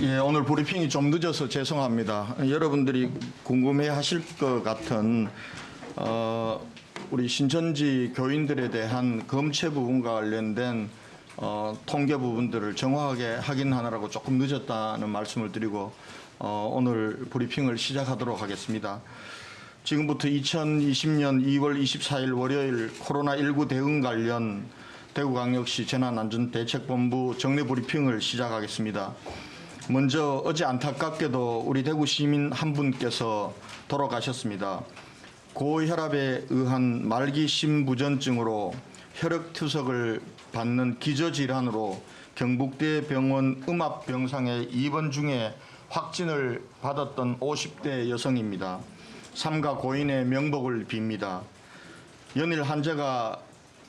예, 오늘 브리핑이 좀 늦어서 죄송합니다. 여러분들이 궁금해하실 것 같은 우리 신천지 교인들에 대한 검체 부분과 관련된 통계 부분들을 정확하게 확인하느라고 조금 늦었다는 말씀을 드리고 오늘 브리핑을 시작하도록 하겠습니다. 지금부터 2020년 2월 24일 월요일 코로나19 대응 관련 대구광역시 재난안전대책본부 정례 브리핑을 시작하겠습니다. 먼저 어제 안타깝게도 우리 대구 시민 한 분께서 돌아가셨습니다. 고혈압에 의한 말기 심부전증으로 혈액투석을 받는 기저질환으로 경북대 병원 음압병상에 입원 중에 확진을 받았던 50대 여성입니다. 삼가 고인의 명복을 빕니다. 연일 환자가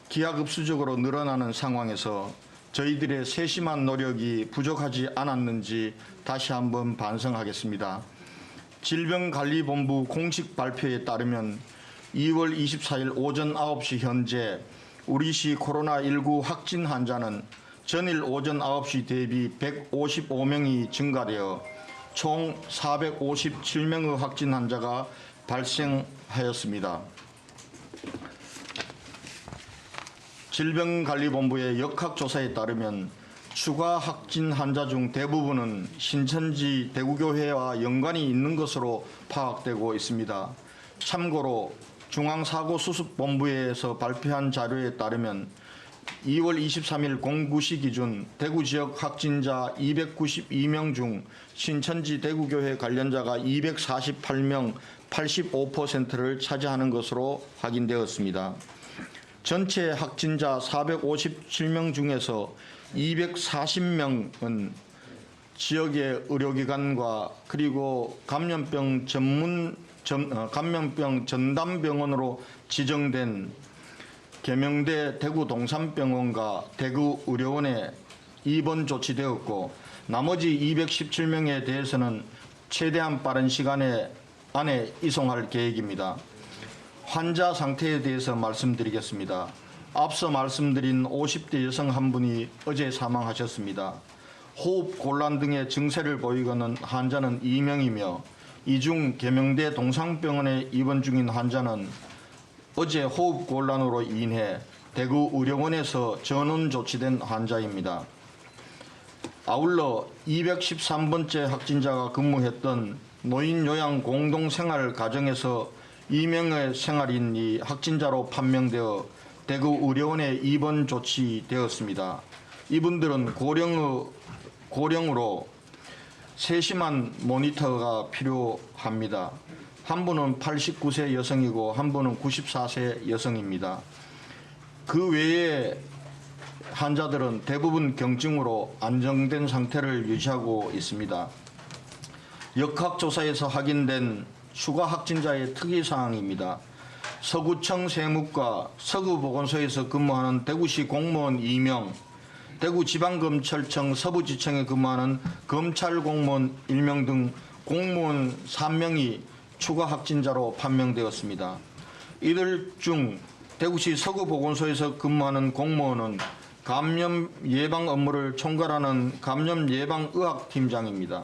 기하급수적으로 늘어나는 상황에서 저희들의 세심한 노력이 부족하지 않았는지 다시 한번 반성하겠습니다. 질병관리본부 공식 발표에 따르면 2월 24일 오전 9시 현재 우리시 코로나19 확진 환자는 전일 오전 9시 대비 155명이 증가되어 총 457명의 확진 환자가 발생하였습니다. 질병관리본부의 역학조사에 따르면 추가 확진 환자 중 대부분은 신천지 대구교회와 연관이 있는 것으로 파악되고 있습니다. 참고로 중앙사고수습본부에서 발표한 자료에 따르면 2월 23일 09시 기준 대구 지역 확진자 292명 중 신천지 대구교회 관련자가 248명 85%를 차지하는 것으로 확인되었습니다. 전체 확진자 457명 중에서 240명은 지역의 의료기관과 그리고 감염병 전담병원으로 지정된 계명대 대구 동산병원과 대구의료원에 입원 조치되었고 나머지 217명에 대해서는 최대한 빠른 시간 안에 이송할 계획입니다. 환자 상태에 대해서 말씀드리겠습니다. 앞서 말씀드린 50대 여성 한 분이 어제 사망하셨습니다. 호흡 곤란 등의 증세를 보이고는 환자는 2명이며 이 중 계명대 동산병원에 입원 중인 환자는 어제 호흡 곤란으로 인해 대구 의료원에서 전원 조치된 환자입니다. 아울러 213번째 확진자가 근무했던 노인요양 공동생활 가정에서 2명의 생활인이 확진자로 판명되어 대구 의료원에 입원 조치되었습니다. 이분들은 고령으로 세심한 모니터가 필요합니다. 한 분은 89세 여성이고 한 분은 94세 여성입니다. 그 외에 환자들은 대부분 경증으로 안정된 상태를 유지하고 있습니다. 역학조사에서 확인된 추가 확진자의 특이사항입니다. 서구청 세무과 서구보건소에서 근무하는 대구시 공무원 2명, 대구지방검찰청 서부지청에 근무하는 검찰공무원 1명 등 공무원 3명이 추가 확진자로 판명되었습니다. 이들 중 대구시 서구보건소에서 근무하는 공무원은 감염 예방 업무를 총괄하는 감염예방의학팀장입니다.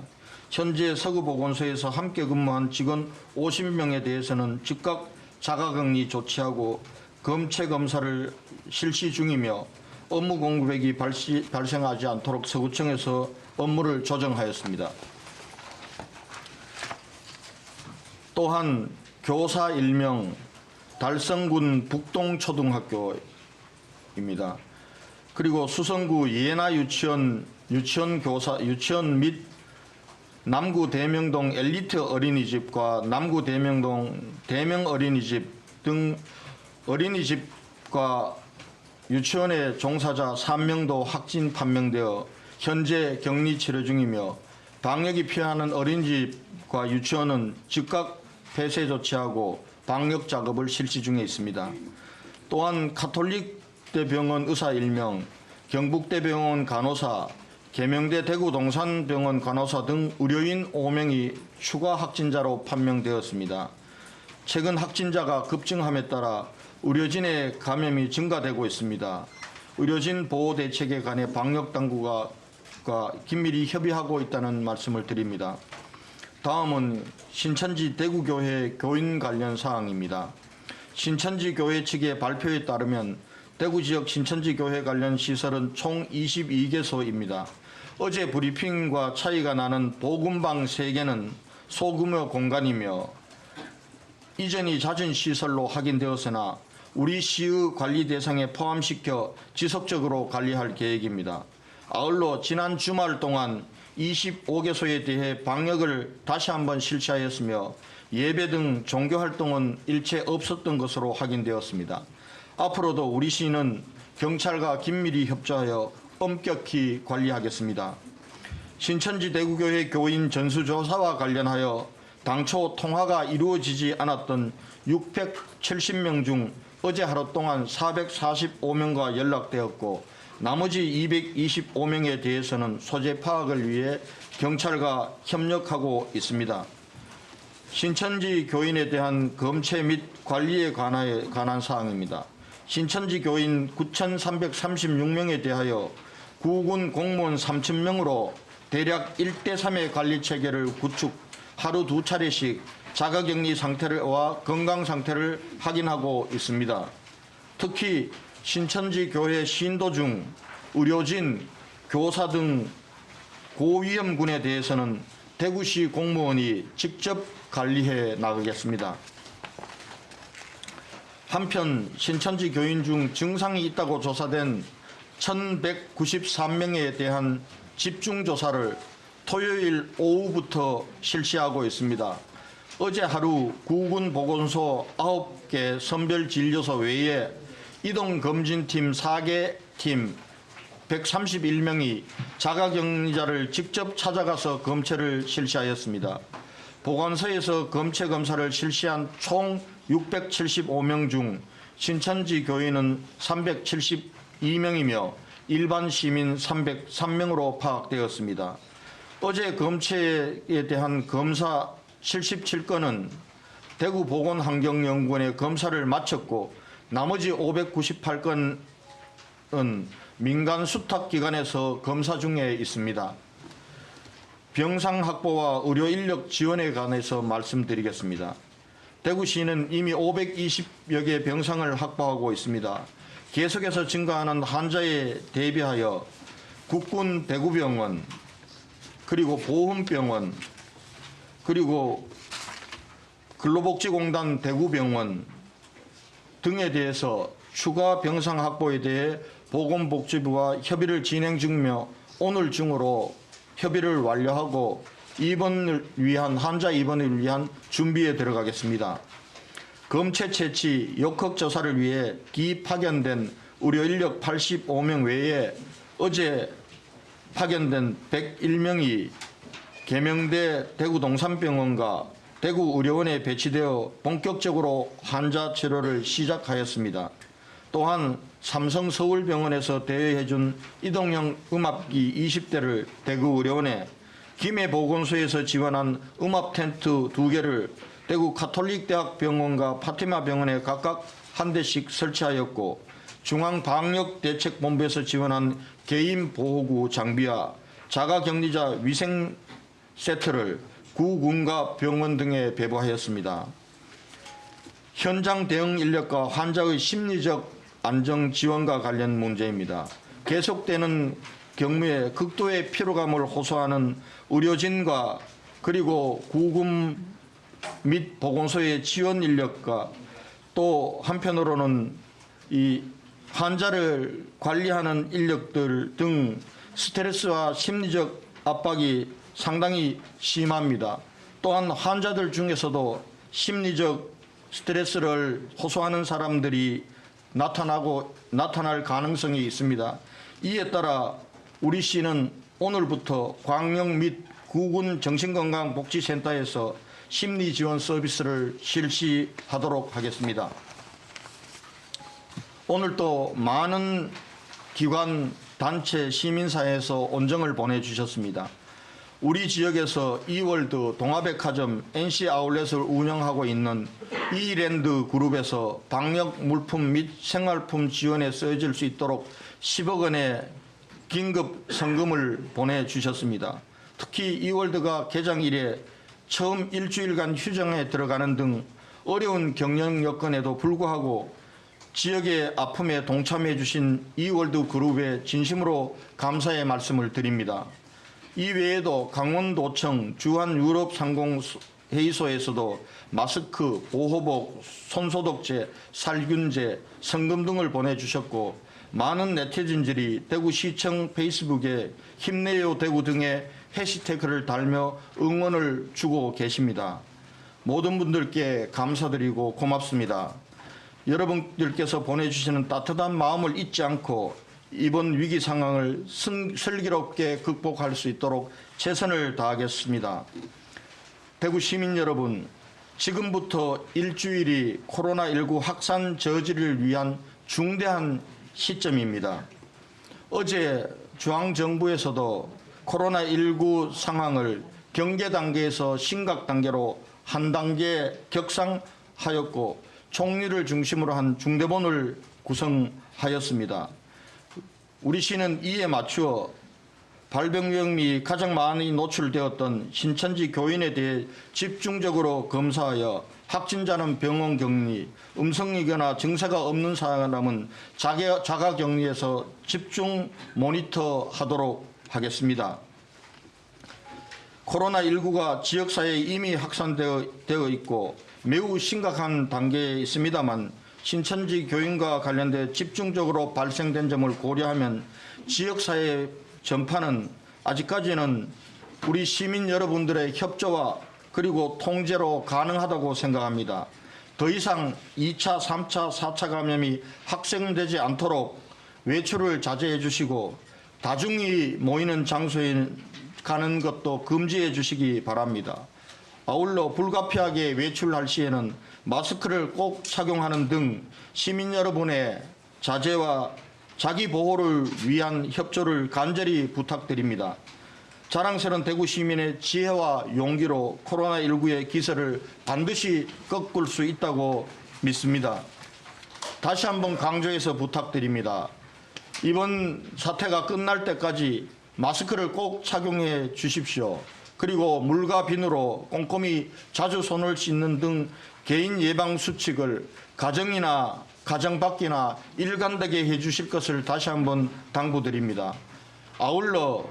현재 서구보건소에서 함께 근무한 직원 50명에 대해서는 즉각 자가격리 조치하고 검체 검사를 실시 중이며 업무 공백이 발생하지 않도록 서구청에서 업무를 조정하였습니다. 또한 교사 1명, 달성군 북동초등학교입니다. 그리고 수성구 예나 유치원 및 남구 대명동 엘리트 어린이집과 남구 대명동 대명 어린이집 등 어린이집과 유치원의 종사자 3명도 확진 판명되어 현재 격리 치료 중이며 방역이 필요한 어린이집과 유치원은 즉각 폐쇄 조치하고 방역 작업을 실시 중에 있습니다. 또한 가톨릭대병원 의사 1명, 경북대병원 간호사, 계명대 대구동산병원 간호사 등 의료인 5명이 추가 확진자로 판명되었습니다. 최근 확진자가 급증함에 따라 의료진의 감염이 증가되고 있습니다. 의료진 보호 대책에 관해 방역 당국과 긴밀히 협의하고 있다는 말씀을 드립니다. 다음은 신천지 대구교회 교인 관련 사항입니다. 신천지 교회 측의 발표에 따르면 대구 지역 신천지 교회 관련 시설은 총 22개소입니다. 어제 브리핑과 차이가 나는 복음방 3개는 소규모 공간이며 이전이 잦은 시설로 확인되었으나 우리 시의 관리 대상에 포함시켜 지속적으로 관리할 계획입니다. 아울러 지난 주말 동안 25개소에 대해 방역을 다시 한번 실시하였으며 예배 등 종교활동은 일체 없었던 것으로 확인되었습니다. 앞으로도 우리 시는 경찰과 긴밀히 협조하여 엄격히 관리하겠습니다. 신천지 대구교회 교인 전수조사와 관련하여 당초 통화가 이루어지지 않았던 670명 중 어제 하루 동안 445명과 연락되었고 나머지 225명에 대해서는 소재 파악을 위해 경찰과 협력하고 있습니다. 신천지 교인에 대한 검체 및 관리에 관한 사항입니다. 신천지 교인 9,336명에 대하여 구군 공무원 3,000명으로 대략 1대3의 관리 체계를 구축, 하루 2차례씩 자가격리 상태와 건강 상태를 확인하고 있습니다. 특히 신천지 교회 신도 중 의료진, 교사 등 고위험군에 대해서는 대구시 공무원이 직접 관리해 나가겠습니다. 한편 신천지 교인 중 증상이 있다고 조사된 1,193명에 대한 집중조사를 토요일 오후부터 실시하고 있습니다. 어제 하루 구군보건소 9개 선별진료소 외에 이동검진팀 4개 팀 131명이 자가격리자를 직접 찾아가서 검체를 실시하였습니다. 보건소에서 검체 검사를 실시한 총 675명 중 신천지 교인은 372명이며 일반 시민 303명으로 파악되었습니다. 어제 검체에 대한 검사 77건은 대구보건환경연구원에 검사를 마쳤고 나머지 598건은 민간 수탁기관에서 검사 중에 있습니다. 병상 확보와 의료 인력 지원에 관해서 말씀드리겠습니다. 대구시는 이미 520여 개 병상을 확보하고 있습니다. 계속해서 증가하는 환자에 대비하여 국군 대구병원, 그리고 보훈병원, 그리고 근로복지공단 대구병원 등에 대해서 추가 병상 확보에 대해 보건복지부와 협의를 진행 중이며 오늘 중으로 협의를 완료하고 환자 입원을 위한 준비에 들어가겠습니다. 검체 채취, 역학 조사를 위해 기파견된 의료 인력 85명 외에 어제 파견된 101명이 계명대 대구동산병원과 대구의료원에 배치되어 본격적으로 환자 치료를 시작하였습니다. 또한 삼성서울병원에서 대여해준 이동형 음압기 20대를 대구의료원에, 김해보건소에서 지원한 음압 텐트 2개를 대구 가톨릭대학병원과 파티마병원에 각각 한 대씩 설치하였고, 중앙방역대책본부에서 지원한 개인보호구 장비와 자가격리자 위생 세트를 구군과 병원 등에 배부하였습니다. 현장 대응 인력과 환자의 심리적 안정 지원과 관련 문제입니다. 계속되는 경무에 극도의 피로감을 호소하는 의료진과 그리고 구군 및 보건소의 지원 인력과 또 한편으로는 이 환자를 관리하는 인력들 등 스트레스와 심리적 압박이 상당히 심합니다. 또한 환자들 중에서도 심리적 스트레스를 호소하는 사람들이 나타날 가능성이 있습니다. 이에 따라 우리 시는 오늘부터 광역 및 구군 정신건강복지센터에서 심리지원 서비스를 실시하도록 하겠습니다. 오늘도 많은 기관, 단체, 시민사회에서 온정을 보내주셨습니다. 우리 지역에서 이월드 동아백화점 NC 아울렛을 운영하고 있는 이랜드 그룹에서 방역 물품 및 생활품 지원에 쓰여질 수 있도록 10억 원의 긴급 성금을 보내주셨습니다. 특히 이월드가 개장 이래 처음 일주일간 휴정에 들어가는 등 어려운 경영 여건에도 불구하고 지역의 아픔에 동참해 주신 이월드 그룹에 진심으로 감사의 말씀을 드립니다. 이 외에도 강원도청 주한유럽상공회의소에서도 마스크, 보호복, 손소독제, 살균제, 성금 등을 보내주셨고 많은 네티즌들이 대구시청 페이스북에 힘내요 대구 등의 해시태그를 달며 응원을 주고 계십니다. 모든 분들께 감사드리고 고맙습니다. 여러분들께서 보내주시는 따뜻한 마음을 잊지 않고 이번 위기 상황을 슬기롭게 극복할 수 있도록 최선을 다하겠습니다. 대구 시민 여러분, 지금부터 일주일이 코로나19 확산 저지를 위한 중대한 시점입니다. 어제 중앙정부에서도 코로나19 상황을 경계 단계에서 심각 단계로 한 단계 격상하였고 총리를 중심으로 한 중대본을 구성하였습니다. 우리 시는 이에 맞추어 발병 위험이 가장 많이 노출되었던 신천지 교인에 대해 집중적으로 검사하여 확진자는 병원 격리, 음성이거나 증세가 없는 사람은 자가 격리에서 집중 모니터하도록 하겠습니다. 코로나19가 지역사회에 이미 확산되어 있고 매우 심각한 단계에 있습니다만 신천지 교인과 관련돼 집중적으로 발생된 점을 고려하면 지역사회 전파는 아직까지는 우리 시민 여러분들의 협조와 그리고 통제로 가능하다고 생각합니다. 더 이상 2차, 3차, 4차 감염이 확산되지 않도록 외출을 자제해 주시고 다중이 모이는 장소에 가는 것도 금지해 주시기 바랍니다. 아울러 불가피하게 외출할 시에는 마스크를 꼭 착용하는 등 시민 여러분의 자제와 자기 보호를 위한 협조를 간절히 부탁드립니다. 자랑스러운 대구 시민의 지혜와 용기로 코로나19의 기세를 반드시 꺾을 수 있다고 믿습니다. 다시 한번 강조해서 부탁드립니다. 이번 사태가 끝날 때까지 마스크를 꼭 착용해 주십시오. 그리고 물과 비누로 꼼꼼히 자주 손을 씻는 등 개인 예방 수칙을 가정이나 가정 밖이나 일관되게 해주실 것을 다시 한번 당부드립니다. 아울러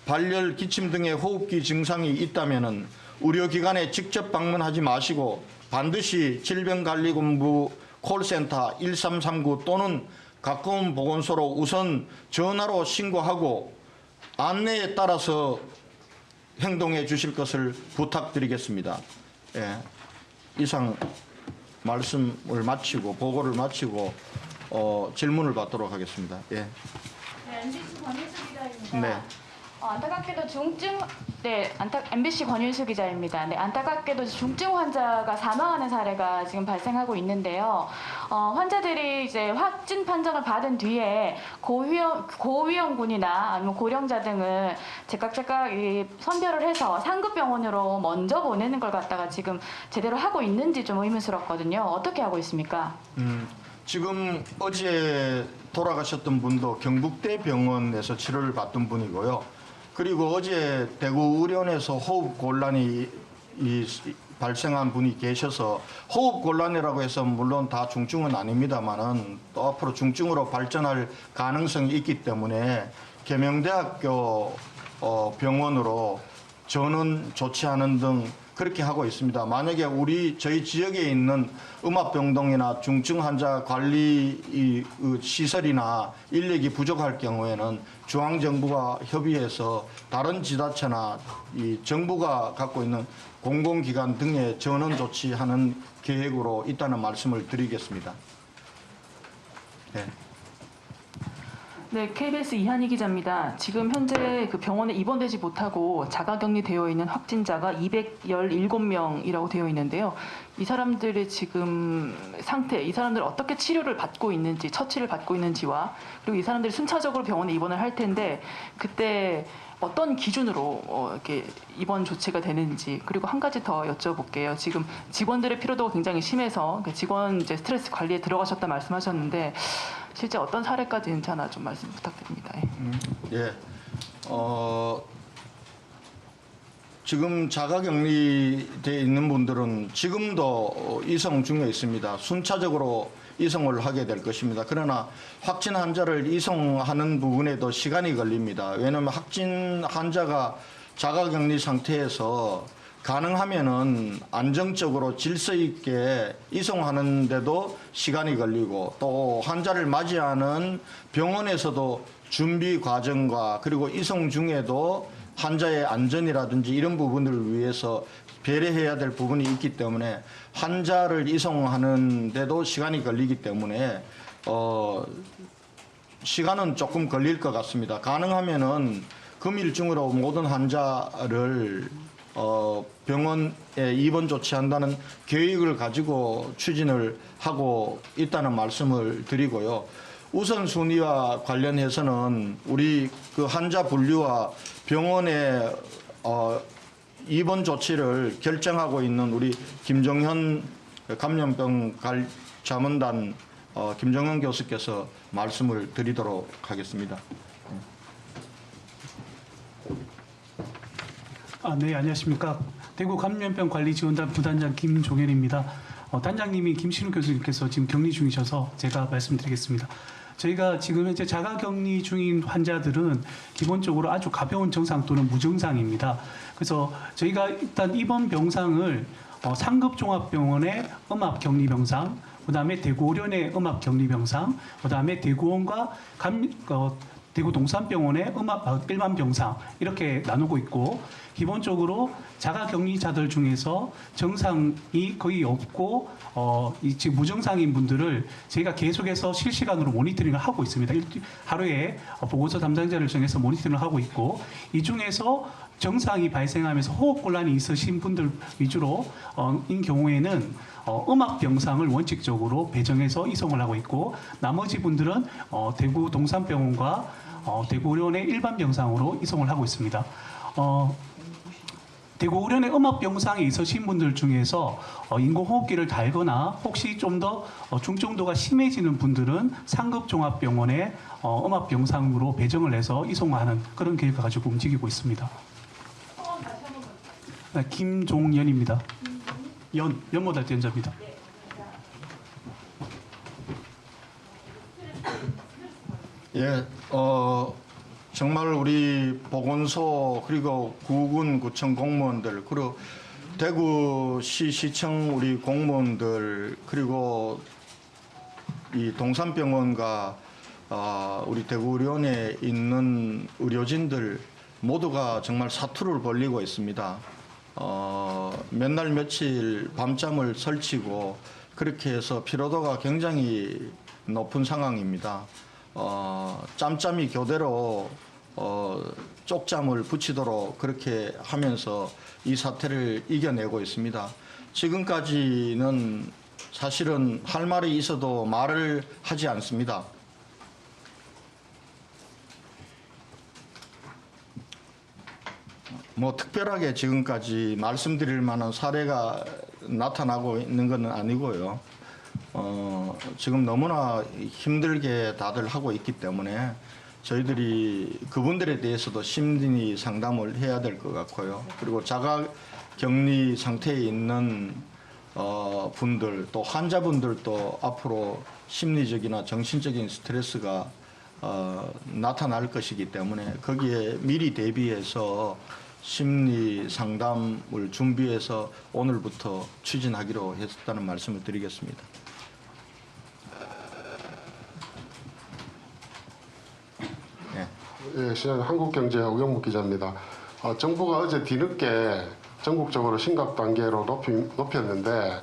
발열, 기침 등의 호흡기 증상이 있다면 의료기관에 직접 방문하지 마시고 반드시 질병관리본부 콜센터 1339 또는 가까운 보건소로 우선 전화로 신고하고 안내에 따라서 행동해 주실 것을 부탁드리겠습니다. 예, 이상 말씀을 마치고 보고를 마치고 질문을 받도록 하겠습니다. 예. 네, MBC 권윤수 기자입니다. 네. 안타깝게도 MBC 권윤수 기자입니다. 네, 안타깝게도 중증 환자가 사망하는 사례가 지금 발생하고 있는데요. 환자들이 이제 확진 판정을 받은 뒤에 고위험군이나 아니면 고령자 등을 제각 선별을 해서 상급 병원으로 먼저 보내는 걸 갖다가 지금 제대로 하고 있는지 좀 의문스럽거든요. 어떻게 하고 있습니까? 지금 어제 돌아가셨던 분도 경북대 병원에서 치료를 받던 분이고요. 그리고 어제 대구 의료원에서 호흡 곤란이 발생한 분이 계셔서 호흡 곤란이라고 해서 물론 다 중증은 아닙니다만은 또 앞으로 중증으로 발전할 가능성이 있기 때문에 계명대학교 병원으로 전원 조치하는 등 그렇게 하고 있습니다. 만약에 저희 지역에 있는 음압병동이나 중증 환자 관리 시설이나 인력이 부족할 경우에는 중앙정부가 협의해서 다른 지자체나 정부가 갖고 있는 공공기관 등에 전원 조치하는 계획으로 있다는 말씀을 드리겠습니다. 네. 네, KBS 이한희 기자입니다. 지금 현재 그 병원에 입원되지 못하고 자가격리되어 있는 확진자가 217명이라고 되어 있는데요. 이 사람들의 지금 상태, 이 사람들 어떻게 치료를 받고 있는지, 처치를 받고 있는지와 그리고 이 사람들이 순차적으로 병원에 입원을 할 텐데 그때 어떤 기준으로 이렇게 입원 조치가 되는지 그리고 한 가지 더 여쭤볼게요. 지금 직원들의 피로도가 굉장히 심해서 직원 이제 스트레스 관리에 들어가셨다 말씀하셨는데 실제 어떤 사례까지 있는지 하나 좀 말씀 부탁드립니다. 예. 예. 지금 자가격리돼 있는 분들은 지금도 이송 중에 있습니다. 순차적으로 이송을 하게 될 것입니다. 그러나 확진 환자를 이송하는 부분에도 시간이 걸립니다. 왜냐하면 확진 환자가 자가격리 상태에서 가능하면은 안정적으로 질서 있게 이송하는데도 시간이 걸리고 또 환자를 맞이하는 병원에서도 준비 과정과 그리고 이송 중에도 환자의 안전이라든지 이런 부분을 위해서 배려해야 될 부분이 있기 때문에 환자를 이송하는데도 시간이 걸리기 때문에 시간은 조금 걸릴 것 같습니다. 가능하면은 금일중으로 모든 환자를 병원에 입원 조치한다는 계획을 가지고 추진을 하고 있다는 말씀을 드리고요. 우선순위와 관련해서는 우리 그 환자 분류와 병원의 입원 조치를 결정하고 있는 우리 김정현 감염병 자문단 김정현 교수께서 말씀을 드리도록 하겠습니다. 네, 안녕하십니까. 대구 감염병관리지원단 부단장 김종현입니다. 단장님이 김신우 교수님께서 지금 격리 중이셔서 제가 말씀드리겠습니다. 저희가 지금 현재 자가격리 중인 환자들은 기본적으로 아주 가벼운 증상 또는 무증상입니다. 그래서 저희가 일단 입원 병상을 상급종합병원의 음압격리병상, 그다음에 대구오련의 음압격리병상, 그다음에 대구원과 대구 동산병원의 일반 병상 이렇게 나누고 있고 기본적으로 자가격리자들 중에서 증상이 거의 없고 지금 무증상인 분들을 저희가 계속해서 실시간으로 모니터링을 하고 있습니다. 하루에 보고서 담당자를 정해서 모니터링을 하고 있고 이 중에서 증상이 발생하면서 호흡곤란이 있으신 분들 위주로 인 경우에는 음압 병상을 원칙적으로 배정해서 이송을 하고 있고 나머지 분들은 대구 동산병원과 대구의료원의 일반 병상으로 이송을 하고 있습니다. 대구의료원의 음압 병상에 있으신 분들 중에서 인공호흡기를 달거나 혹시 좀 더 중증도가 심해지는 분들은 상급종합병원의 음압 병상으로 배정을 해서 이송하는 그런 계획을 가지고 움직이고 있습니다. 네, 김종연입니다. 연모달 연자입니다. 예, 정말 우리 보건소 그리고 구군 구청 공무원들 그리고 대구시 시청 우리 공무원들 그리고 이 동산병원과 우리 대구의료원에 있는 의료진들 모두가 정말 사투를 벌이고 있습니다. 몇 날 며칠 밤잠을 설치고 그렇게 해서 피로도가 굉장히 높은 상황입니다. 짬짬이 교대로 쪽잠을 붙이도록 그렇게 하면서 이 사태를 이겨내고 있습니다. 지금까지는 사실은 할 말이 있어도 말을 하지 않습니다. 뭐 특별하게 지금까지 말씀드릴 만한 사례가 나타나고 있는 건 아니고요. 지금 너무나 힘들게 다들 하고 있기 때문에 저희들이 그분들에 대해서도 심리 상담을 해야 될 것 같고요. 그리고 자가격리 상태에 있는 분들 또 환자분들도 앞으로 심리적이나 정신적인 스트레스가 나타날 것이기 때문에 거기에 미리 대비해서 심리 상담을 준비해서 오늘부터 추진하기로 했다는 말씀을 드리겠습니다. 예, 시장 한국경제 우영묵 기자입니다. 정부가 어제 뒤늦게 전국적으로 심각 단계로 높였는데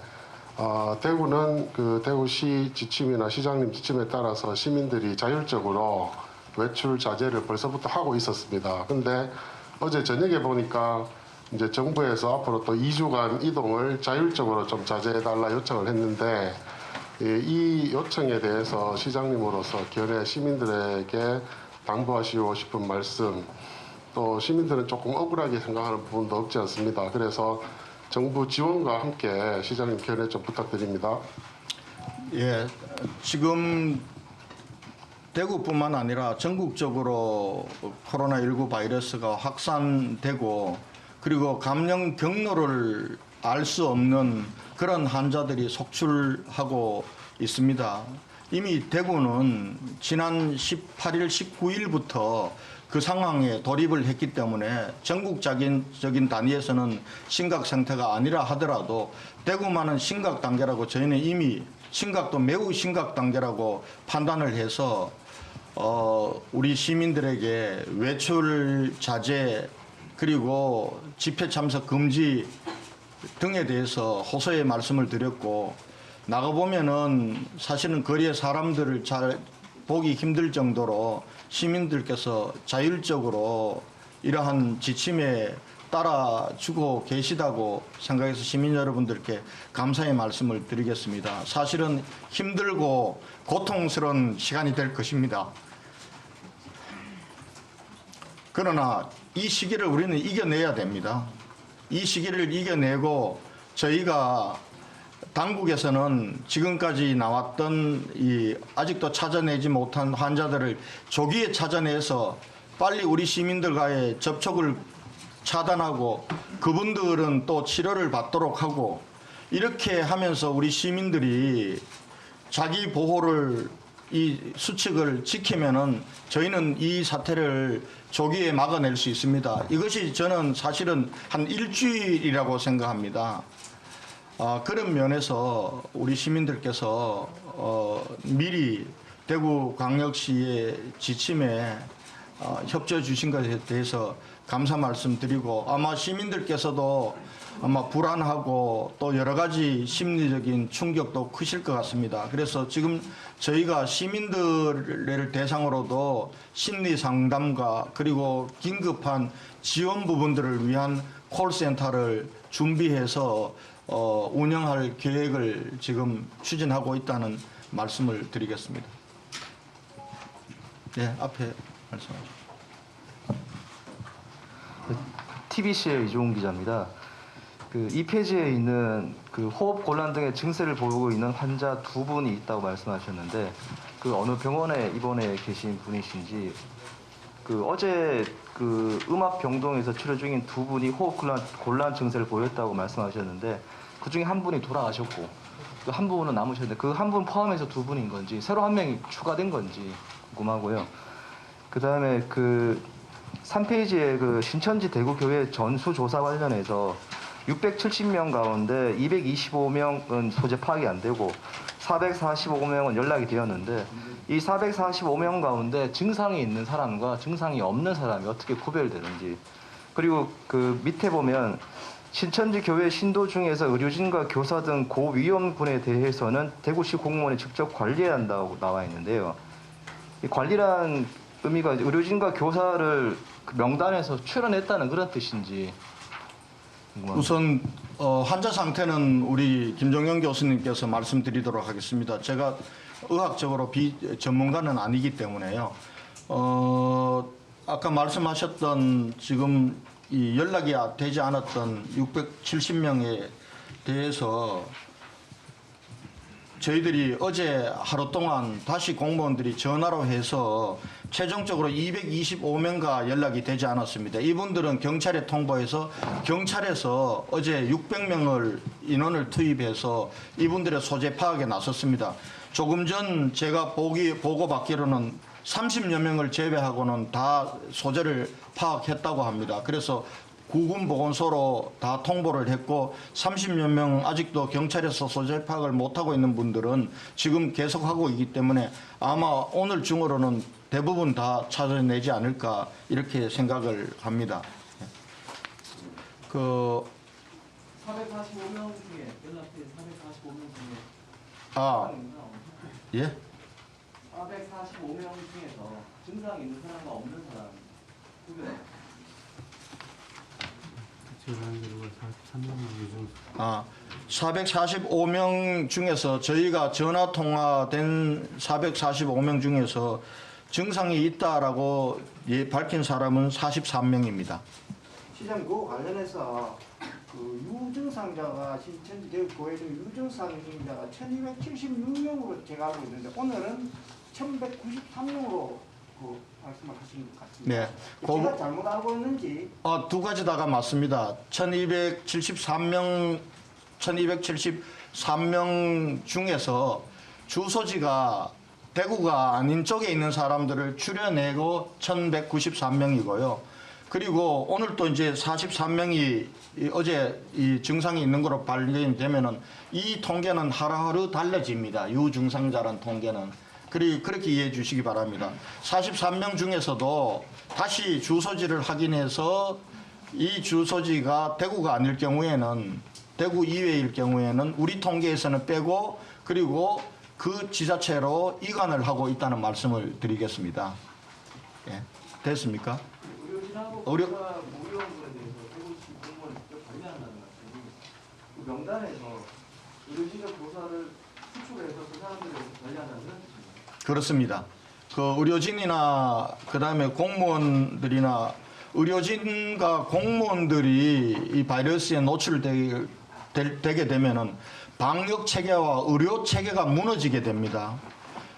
대구는 그 대구시 지침이나 시장님 지침에 따라서 시민들이 자율적으로 외출 자제를 벌써부터 하고 있었습니다. 근데 어제 저녁에 보니까 이제 정부에서 앞으로 또 2주간 이동을 자율적으로 좀 자제해달라 요청을 했는데 이 요청에 대해서 시장님으로서 견해 시민들에게 당부하시고 싶은 말씀, 또 시민들은 조금 억울하게 생각하는 부분도 없지 않습니다. 그래서 정부 지원과 함께 시장님 견해 좀 부탁드립니다. 예, 지금 대구뿐만 아니라 전국적으로 코로나19 바이러스가 확산되고 그리고 감염 경로를 알 수 없는 그런 환자들이 속출하고 있습니다. 이미 대구는 지난 18일, 19일부터 그 상황에 돌입을 했기 때문에 전국적인 단위에서는 심각 상태가 아니라 하더라도 대구만은 심각 단계라고 저희는 이미 심각도 매우 심각 단계라고 판단을 해서 우리 시민들에게 외출 자제 그리고 집회 참석 금지 등에 대해서 호소의 말씀을 드렸고 나가보면은 사실은 거리에 사람들을 잘 보기 힘들 정도로 시민들께서 자율적으로 이러한 지침에 따라주고 계시다고 생각해서 시민 여러분들께 감사의 말씀을 드리겠습니다. 사실은 힘들고 고통스러운 시간이 될 것입니다. 그러나 이 시기를 우리는 이겨내야 됩니다. 이 시기를 이겨내고 저희가 당국에서는 지금까지 나왔던 이 아직도 찾아내지 못한 환자들을 조기에 찾아내서 빨리 우리 시민들과의 접촉을 차단하고 그분들은 또 치료를 받도록 하고 이렇게 하면서 우리 시민들이 자기 보호를 이 수칙을 지키면은 저희는 이 사태를 조기에 막아낼 수 있습니다. 이것이 저는 사실은 한 일주일이라고 생각합니다. 그런 면에서 우리 시민들께서 미리 대구광역시의 지침에 협조해 주신 것에 대해서 감사 말씀드리고 아마 시민들께서도 아마 불안하고 또 여러 가지 심리적인 충격도 크실 것 같습니다. 그래서 지금 저희가 시민들을 대상으로도 심리 상담과 그리고 긴급한 지원 부분들을 위한 콜센터를 준비해서 운영할 계획을 지금 추진하고 있다는 말씀을 드리겠습니다. 네, 앞에 말씀하시죠. TBC의 이종훈 기자입니다. 이 페이지에 있는 호흡 곤란 등의 증세를 보이고 있는 환자 2분이 있다고 말씀하셨는데 어느 병원에 입원해 계신 분이신지 어제 음압병동에서 치료 중인 2분이 호흡 곤란 증세를 보였다고 말씀하셨는데 그 중에 한 분이 돌아가셨고 또 한 분은 남으셨는데 그 한 분 포함해서 2분인 건지 새로 한 명이 추가된 건지 궁금하고요. 그 다음에 3페이지에 신천지 대구교회 전수조사 관련해서 670명 가운데 225명은 소재 파악이 안 되고 445명은 연락이 되었는데 이 445명 가운데 증상이 있는 사람과 증상이 없는 사람이 어떻게 구별되는지 그리고 밑에 보면 신천지 교회 신도 중에서 의료진과 교사 등 고위험군에 대해서는 대구시 공무원이 직접 관리해야 한다고 나와 있는데요. 이 관리란 의미가 의료진과 교사를 명단에서 출연했다는 그런 뜻인지 궁금합니다. 우선 환자 상태는 우리 김종영 교수님께서 말씀드리도록 하겠습니다. 제가 의학적으로 전문가는 아니기 때문에요. 아까 말씀하셨던 지금 이 연락이 되지 않았던 670명에 대해서 저희들이 어제 하루 동안 다시 공무원들이 전화로 해서 최종적으로 225명과 연락이 되지 않았습니다. 이분들은 경찰에 통보해서 경찰에서 어제 600명을 인원을 투입해서 이분들의 소재 파악에 나섰습니다. 조금 전 제가 보고받기로는 30여 명을 제외하고는 다 소재를 파악했다고 합니다. 그래서 구군보건소로 다 통보를 했고 30여 명 아직도 경찰에서 소재 파악을 못하고 있는 분들은 지금 계속하고 있기 때문에 아마 오늘 중으로는 대부분 다 찾아내지 않을까 이렇게 생각을 합니다. 445명 중에 연락된 445명 중에 예? 445명 중에서 증상이 있는 사람과 없는 사람 구별. 아, 445명 중에서 저희가 전화 통화된 445명 중에서 증상이 있다라고 밝힌 사람은 43명입니다. 시장 그거 관련해서 그 유증상자가 신천지 대구교회 중 유증상자가 1276명으로 제가 알고 있는데 오늘은 1193명으로 그 말씀을 하신 것 같습니다. 네. 제가 잘못 알고 있는지 두 가지 다가 맞습니다. 1273명 중에서 주소지가 대구가 아닌 쪽에 있는 사람들을 추려내고 1193명이고요. 그리고 오늘 또 이제 43명이 어제 이 증상이 있는 거로 발견이 되면은 이 통계는 하루하루 달라집니다. 유증상자란 통계는. 그렇게 이해해 주시기 바랍니다. 43명 중에서도 다시 주소지를 확인해서 이 주소지가 대구가 아닐 경우에는 대구 이외일 경우에는 우리 통계에서는 빼고 그리고 그 지자체로 이관을 하고 있다는 말씀을 드리겠습니다. 예. 됐습니까? 의료진하고 의료- 무료원들에 대해서 대구시 공무원을 직접 관리한다는 말씀이 그 명단에서 의료진적 조사를 수출해서 그 사람들을 관리한다는 그런 뜻입니다. 그렇습니다. 그 의료진이나 그다음에 공무원들이나 의료진과 공무원들이 이 바이러스에 노출되게 되면은 방역 체계와 의료 체계가 무너지게 됩니다.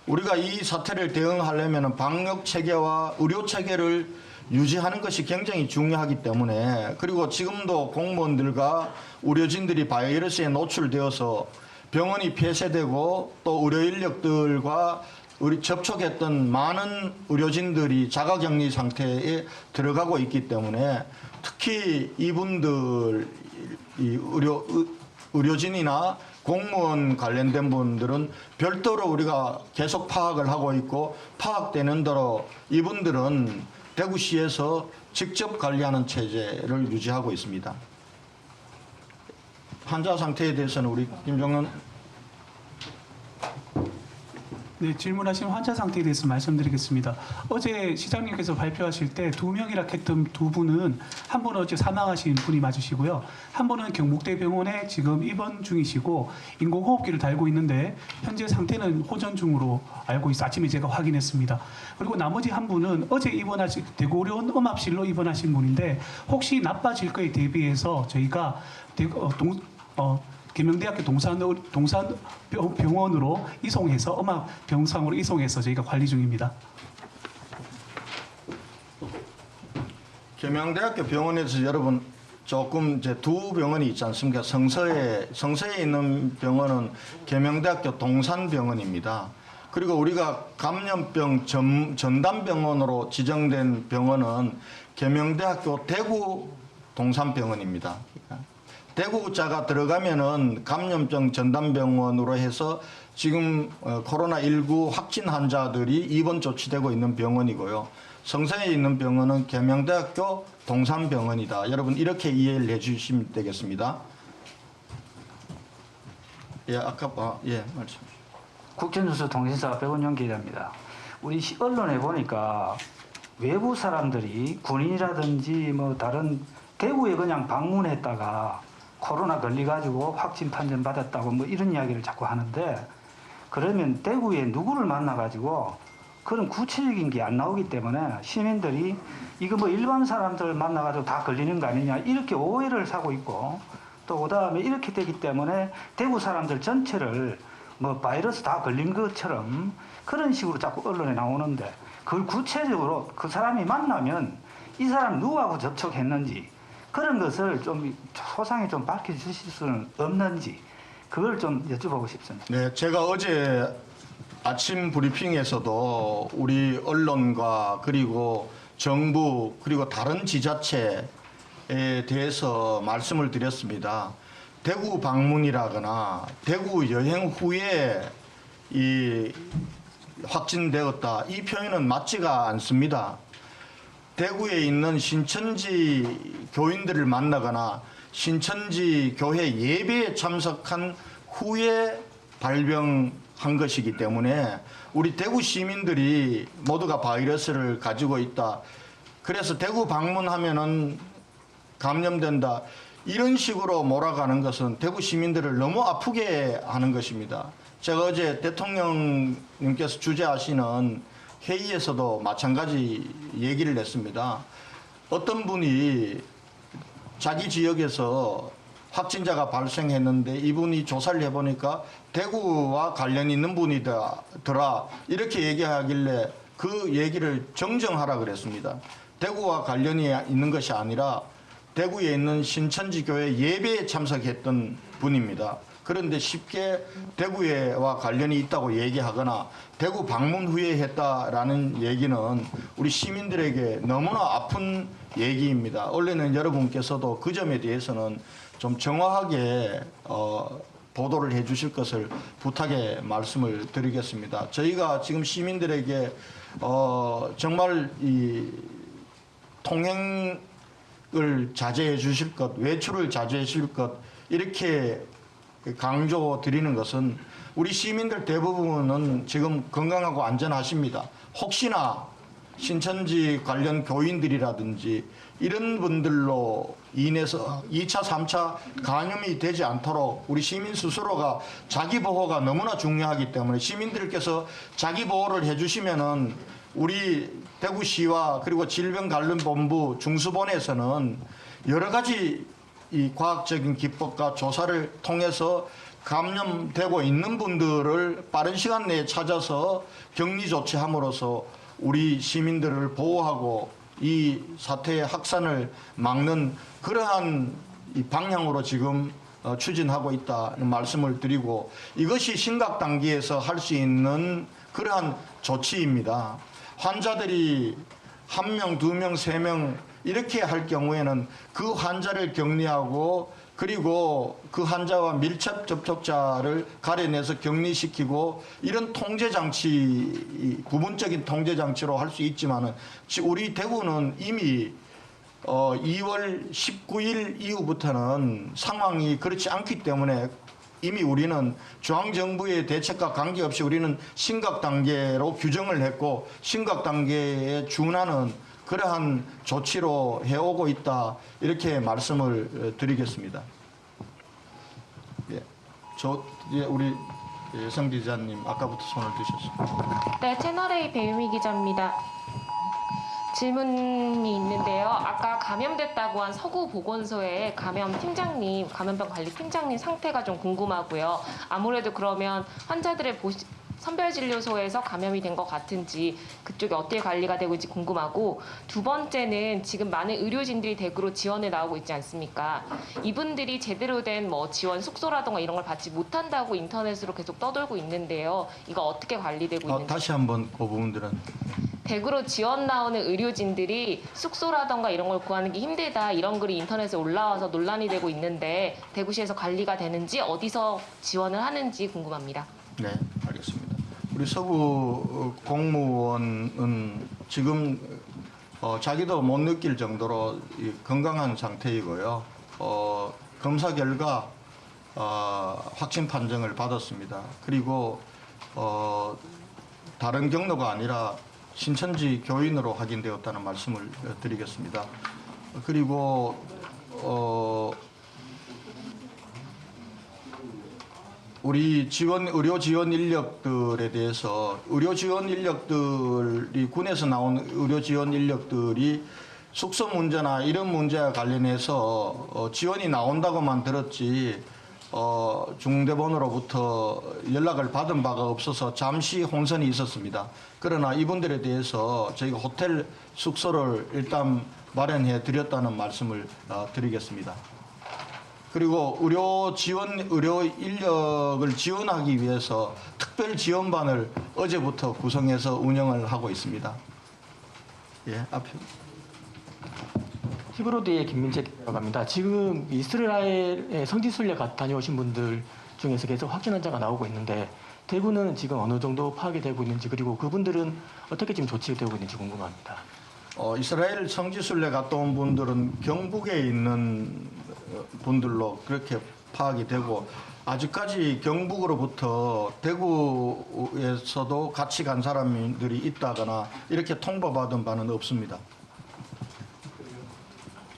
우리가 이 사태를 대응하려면 방역 체계와 의료 체계를 유지하는 것이 굉장히 중요하기 때문에 그리고 지금도 공무원들과 의료진들이 바이러스에 노출되어서 병원이 폐쇄되고 또 의료 인력들과 우리 접촉했던 많은 의료진들이 자가격리 상태에 들어가고 있기 때문에 특히 이분들 의료진이나 공무원 관련된 분들은 별도로 우리가 계속 파악을 하고 있고 파악되는 대로 이분들은 대구시에서 직접 관리하는 체제를 유지하고 있습니다. 환자 상태에 대해서는 우리 김종현 네, 질문하신 환자 상태에 대해서 말씀드리겠습니다. 어제 시장님께서 발표하실 때 2명이라 했던 두 분은 한 분은 어제 사망하신 분이 맞으시고요. 한 분은 경북대병원에 지금 입원 중이시고 인공호흡기를 달고 있는데 현재 상태는 호전 중으로 알고 있어 아침에 제가 확인했습니다. 그리고 나머지 한 분은 어제 입원하신 대구의료원 음압실로 입원하신 분인데 혹시 나빠질 거에 대비해서 저희가 계명대학교 동산병원으로 이송해서 음압병상으로 이송해서 저희가 관리 중입니다. 계명대학교 병원에서 여러분 조금 이제 두 병원이 있지 않습니까? 성서에 있는 병원은 계명대학교 동산병원입니다. 그리고 우리가 감염병 전담병원으로 지정된 병원은 계명대학교 대구 동산병원입니다. 대구자가 들어가면은 감염병 전담병원으로 해서 지금 코로나19 확진 환자들이 입원 조치되고 있는 병원이고요. 성서에 있는 병원은 계명대학교 동산병원이다. 여러분 이렇게 이해를 해주시면 되겠습니다. 예, 말씀. 국제뉴스 통신사 백운영 기자입니다. 우리 언론에 보니까 외부 사람들이 군인이라든지 뭐 다른 대구에 그냥 방문했다가 코로나 걸려가지고 확진 판정 받았다고 뭐 이런 이야기를 자꾸 하는데 그러면 대구에 누구를 만나가지고 그런 구체적인 게 안 나오기 때문에 시민들이 이거 뭐 일반 사람들 만나가지고 다 걸리는 거 아니냐 이렇게 오해를 사고 있고 또 그다음에 이렇게 되기 때문에 대구 사람들 전체를 뭐 바이러스 다 걸린 것처럼 그런 식으로 자꾸 언론에 나오는데 그걸 구체적으로 그 사람이 만나면 이 사람 누구하고 접촉했는지 그런 것을 좀 소상히 좀 밝혀주실 수는 없는지 그걸 좀 여쭤보고 싶습니다. 네, 제가 어제 아침 브리핑에서도 우리 언론과 그리고 정부 그리고 다른 지자체에 대해서 말씀을 드렸습니다. 대구 방문이라거나 대구 여행 후에 이 확진되었다 이 표현은 맞지가 않습니다. 대구에 있는 신천지 교인들을 만나거나 신천지 교회 예배에 참석한 후에 발병한 한 것이기 때문에 우리 대구 시민들이 모두가 바이러스를 가지고 있다. 그래서 대구 방문하면은 감염된다. 이런 식으로 몰아가는 것은 대구 시민들을 너무 아프게 하는 것입니다. 제가 어제 대통령님께서 주재하시는 회의에서도 마찬가지 얘기를 했습니다. 어떤 분이 자기 지역에서 확진자가 발생했는데 이분이 조사를 해보니까 대구와 관련이 있는 분이더라 이렇게 얘기하길래 그 얘기를 정정하라 그랬습니다. 대구와 관련이 있는 것이 아니라 대구에 있는 신천지 교회 예배에 참석했던 분입니다. 그런데 쉽게 대구와 관련이 있다고 얘기하거나 대구 방문 후에 했다라는 얘기는 우리 시민들에게 너무나 아픈 얘기입니다. 원래는 여러분께서도 그 점에 대해서는 좀 정확하게 보도를 해 주실 것을 부탁의 말씀을 드리겠습니다. 저희가 지금 시민들에게 정말 이 통행을 자제해 주실 것, 외출을 자제해 주실 것 이렇게 강조드리는 것은 우리 시민들 대부분은 지금 건강하고 안전하십니다. 혹시나 신천지 관련 교인들이라든지 이런 분들로 인해서 2차, 3차 감염이 되지 않도록 우리 시민 스스로가 자기 보호가 너무나 중요하기 때문에 시민들께서 자기 보호를 해주시면은 우리 대구시와 그리고 질병관리본부 중수본에서는 여러 가지 이 과학적인 기법과 조사를 통해서 감염되고 있는 분들을 빠른 시간 내에 찾아서 격리 조치함으로써 우리 시민들을 보호하고 이 사태의 확산을 막는 그러한 이 방향으로 지금 추진하고 있다는 말씀을 드리고 이것이 심각 단계에서 할 수 있는 그러한 조치입니다. 환자들이 1명, 2명, 3명 이렇게 할 경우에는 그 환자를 격리하고 그리고 그 환자와 밀접 접촉자를 가려내서 격리시키고 이런 통제장치, 부분적인 통제장치로 할 수 있지만은 우리 대구는 이미 2월 19일 이후부터는 상황이 그렇지 않기 때문에 이미 우리는 중앙정부의 대책과 관계없이 우리는 심각 단계로 규정을 했고 심각 단계에 준하는 그러한 조치로 해오고 있다 이렇게 말씀을 드리겠습니다. 예, 우리 성 기자님 아까부터 손을 드셨습니다. 네, 채널A 배유미 기자입니다. 질문이 있는데요. 아까 감염됐다고 한 서구보건소의 감염팀장님, 감염병 관리팀장님 상태가 좀 궁금하고요. 아무래도 그러면 환자들의 선별진료소에서 감염이 된 것 같은지 그쪽이 어떻게 관리가 되고 있는지 궁금하고 두 번째는 지금 많은 의료진들이 대구로 지원에 나오고 있지 않습니까? 이분들이 제대로 된 지원 숙소라던가 이런 걸 받지 못한다고 인터넷으로 계속 떠돌고 있는데요. 이거 어떻게 관리되고 있는지. 다시 한번 그 부분들은. 대구로 지원 나오는 의료진들이 숙소라던가 이런 걸 구하는 게 힘들다 이런 글이 인터넷에 올라와서 논란이 되고 있는데 대구시에서 관리가 되는지 어디서 지원을 하는지 궁금합니다. 네, 알겠습니다. 우리 서구 공무원은 지금 자기도 못 느낄 정도로 건강한 상태이고요. 검사 결과 확진 판정을 받았습니다. 그리고 다른 경로가 아니라 신천지 교인으로 확인되었다는 말씀을 드리겠습니다. 그리고 우리 의료 지원 인력들에 대해서 의료 지원 인력들이 군에서 나온 의료 지원 인력들이 숙소 문제나 이런 문제와 관련해서 지원이 나온다고만 들었지 중대본으로부터 연락을 받은 바가 없어서 잠시 혼선이 있었습니다. 그러나 이분들에 대해서 저희가 호텔 숙소를 일단 마련해 드렸다는 말씀을 드리겠습니다. 그리고 의료 인력을 지원하기 위해서 특별 지원반을 어제부터 구성해서 운영을 하고 있습니다. 예, 앞에. 히브로드의 김민재라고 합니다. 지금 이스라엘에 성지순례 다녀오신 분들 중에서 계속 확진 환자가 나오고 있는데 대구는 지금 어느 정도 파악이 되고 있는지 그리고 그분들은 어떻게 지금 조치가 되고 있는지 궁금합니다. 이스라엘 성지순례 갔다 온 분들은 경북에 있는 분들로 그렇게 파악이 되고 아직까지 경북으로부터 대구에서도 같이 간 사람들이 있다거나 이렇게 통보받은 바는 없습니다.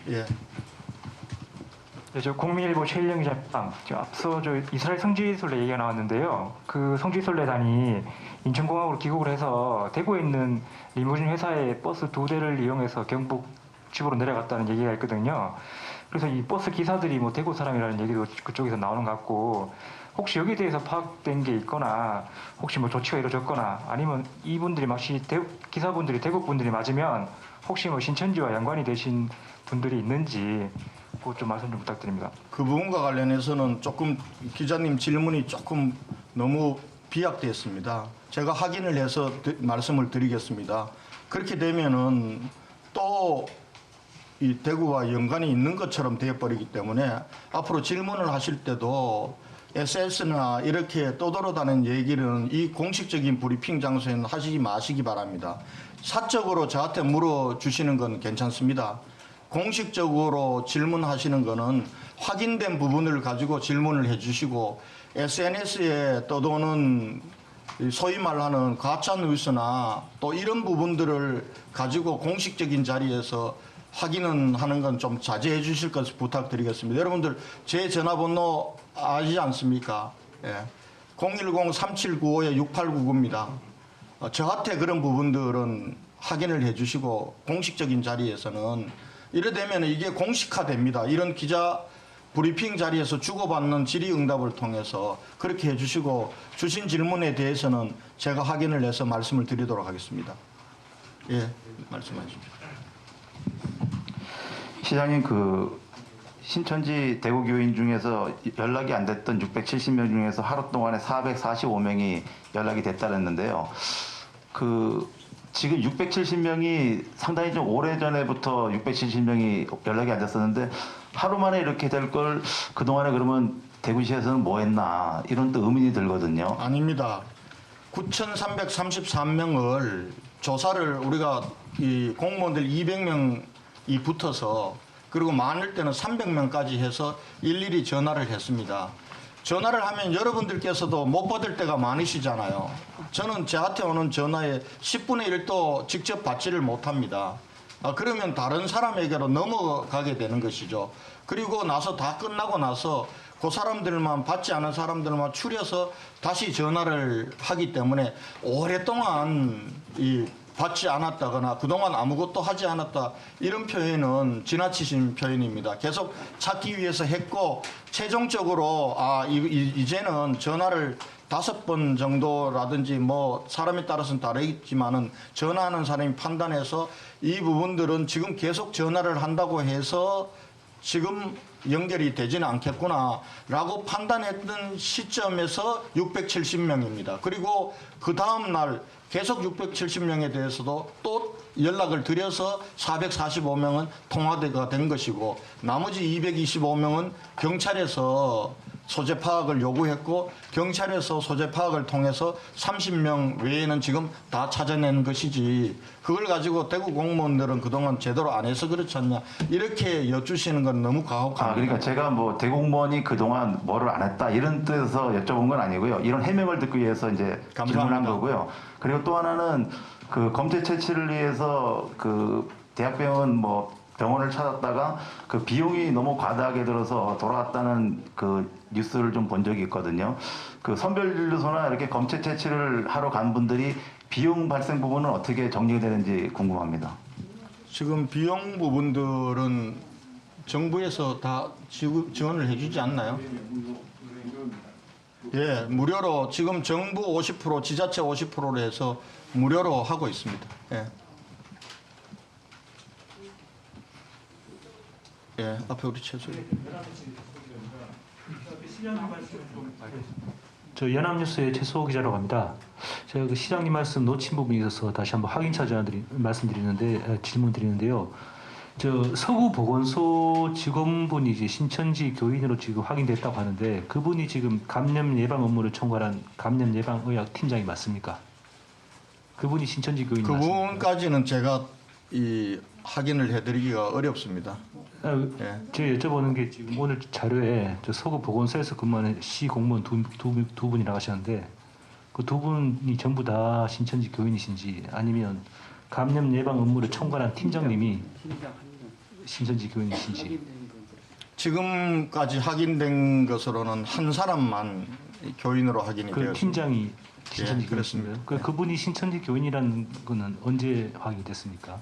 예. 네, 저 국민일보 최일영 기자입니다. 앞서 저 이스라엘 성지순례 얘기가 나왔는데요. 그 성지순례단이 인천공항으로 귀국을 해서 대구에 있는 리무진 회사의 버스 2대를 이용해서 경북 집으로 내려갔다는 얘기가 있거든요. 그래서 이 버스 기사들이 뭐 대구 사람이라는 얘기도 그쪽에서 나오는 것 같고, 혹시 여기에 대해서 파악된 게 있거나 혹시 뭐 조치가 이루어졌거나 아니면 이분들이 기사분들이 대구 분들이 맞으면 혹시 뭐 신천지와 연관이 되신 분들이 있는지 그것 좀 말씀 좀 부탁드립니다. 그 부분과 관련해서는 조금 기자님 질문이 조금 너무 비약됐습니다. 제가 확인을 해서 말씀을 드리겠습니다. 그렇게 되면은 또 이 대구와 연관이 있는 것처럼 되어버리기 때문에 앞으로 질문을 하실 때도 SS나 이렇게 떠돌아다니는 얘기는 이 공식적인 브리핑 장소에는 하시지 마시기 바랍니다. 사적으로 저한테 물어주시는 건 괜찮습니다. 공식적으로 질문하시는 거는 확인된 부분을 가지고 질문을 해주시고 SNS에 떠도는 소위 말하는 가짜 뉴스나 또 이런 부분들을 가지고 공식적인 자리에서 확인은 하는 건 좀 자제해 주실 것을 부탁드리겠습니다. 여러분들 제 전화번호 아시지 않습니까? 예. 010-3795-6899입니다. 저한테 그런 부분들은 확인을 해 주시고 공식적인 자리에서는 이래되면 이게 공식화됩니다. 이런 기자 브리핑 자리에서 주고받는 질의응답을 통해서 그렇게 해 주시고 주신 질문에 대해서는 제가 확인을 해서 말씀을 드리도록 하겠습니다. 예, 말씀해 주십시오. 시장님, 그 신천지 대구 교인 중에서 연락이 안 됐던 670명 중에서 하루 동안에 445명이 연락이 됐다랬는데요. 그 지금 670명이 상당히 좀 오래전에부터 670명이 연락이 안 됐었는데 하루 만에 이렇게 될 걸 그동안에 그러면 대구시에서는 뭐 했나 이런 또 의문이 들거든요. 아닙니다. 9,333명을 조사를 우리가 이 공무원들 200명이 붙어서 그리고 많을 때는 300명까지 해서 일일이 전화를 했습니다. 전화를 하면 여러분들께서도 못 받을 때가 많으시잖아요. 저는 저한테 오는 전화의 10분의 1도 직접 받지를 못합니다. 그러면 다른 사람에게로 넘어가게 되는 것이죠. 그리고 나서 다 끝나고 나서 그 사람들만 받지 않은 사람들만 추려서 다시 전화를 하기 때문에 오랫동안 받지 않았다거나 그동안 아무것도 하지 않았다 이런 표현은 지나치신 표현입니다. 계속 찾기 위해서 했고 최종적으로 이제는 전화를 5번 정도라든지 뭐 사람에 따라서는 다르겠지만은 전화하는 사람이 판단해서 이 부분들은 지금 계속 전화를 한다고 해서 지금 연결이 되지는 않겠구나라고 판단했던 시점에서 670명입니다. 그리고 그 다음 날 계속 670명에 대해서도 또 연락을 드려서 445명은 통화가 된 것이고 나머지 225명은 경찰에서 소재 파악을 요구했고 경찰에서 소재 파악을 통해서 30명 외에는 지금 다 찾아낸 것이지 그걸 가지고 대구 공무원들은 그동안 제대로 안 해서 그렇지 않냐 이렇게 여쭈시는 건 너무 가혹합니다. 그러니까 제가 뭐 대구 공무원이 그동안 뭐를 안 했다 이런 뜻에서 여쭤본 건 아니고요. 이런 해명을 듣기 위해서 이제 질문한 거고요. 그리고 또 하나는 그 검체 채취를 위해서 그 대학병원 뭐 병원을 찾았다가 그 비용이 너무 과다하게 들어서 돌아왔다는 그 뉴스를 좀 본 적이 있거든요. 그 선별진료소나 이렇게 검체 채취를 하러 간 분들이 비용 발생 부분은 어떻게 정리가 되는지 궁금합니다. 지금 비용 부분들은 정부에서 다 지원을 해주지 않나요? 예, 무료로 지금 정부 50%, 지자체 50%로 해서 무료로 하고 있습니다. 예. 예, 앞에 우리 최수리. 저 연합뉴스의 최수호 기자라고 합니다. 제가 그 시장님 말씀 놓친 부분이 있어서 다시 한번 확인차 질문 드리는데요. 저 서구 보건소 직원분이 이제 신천지 교인으로 지금 확인됐다고 하는데 그분이 지금 감염 예방 업무를 총괄한 감염 예방 의학 팀장이 맞습니까? 그분이 신천지 교인 그 맞습니까? 부분까지는 제가 확인을 해드리기가 어렵습니다. 예. 제가 여쭤보는 게 지금 오늘 자료에 저 서구 보건소에서 근무하는 시 공무원 두 분이 나가셨는데 그 두 분이 전부 다 신천지 교인이신지 아니면 감염 예방 업무를 총괄한 팀장님이 신천지 교인이신지. 지금까지 확인된 것으로는 한 사람만 교인으로 확인이 그 되었습니다. 팀장이 신천지 예, 교인이신가요? 그분이 신천지 교인이라는 거는 언제 확인이 됐습니까?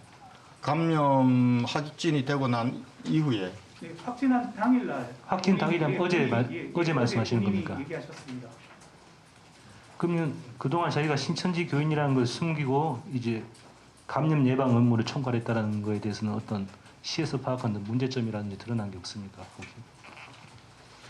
감염 확진이 되고 난 이후에 네, 확진한 당일날 확진 당일이면 어제 말씀하시는 겁니까? 얘기하셨습니다. 그러면 그동안 자기가 신천지 교인이라는 걸 숨기고 이제 감염 예방 업무를 총괄했다는 거에 대해서는 어떤 시에서 파악하는 문제점이라든지 드러난 게 없습니까? 혹시?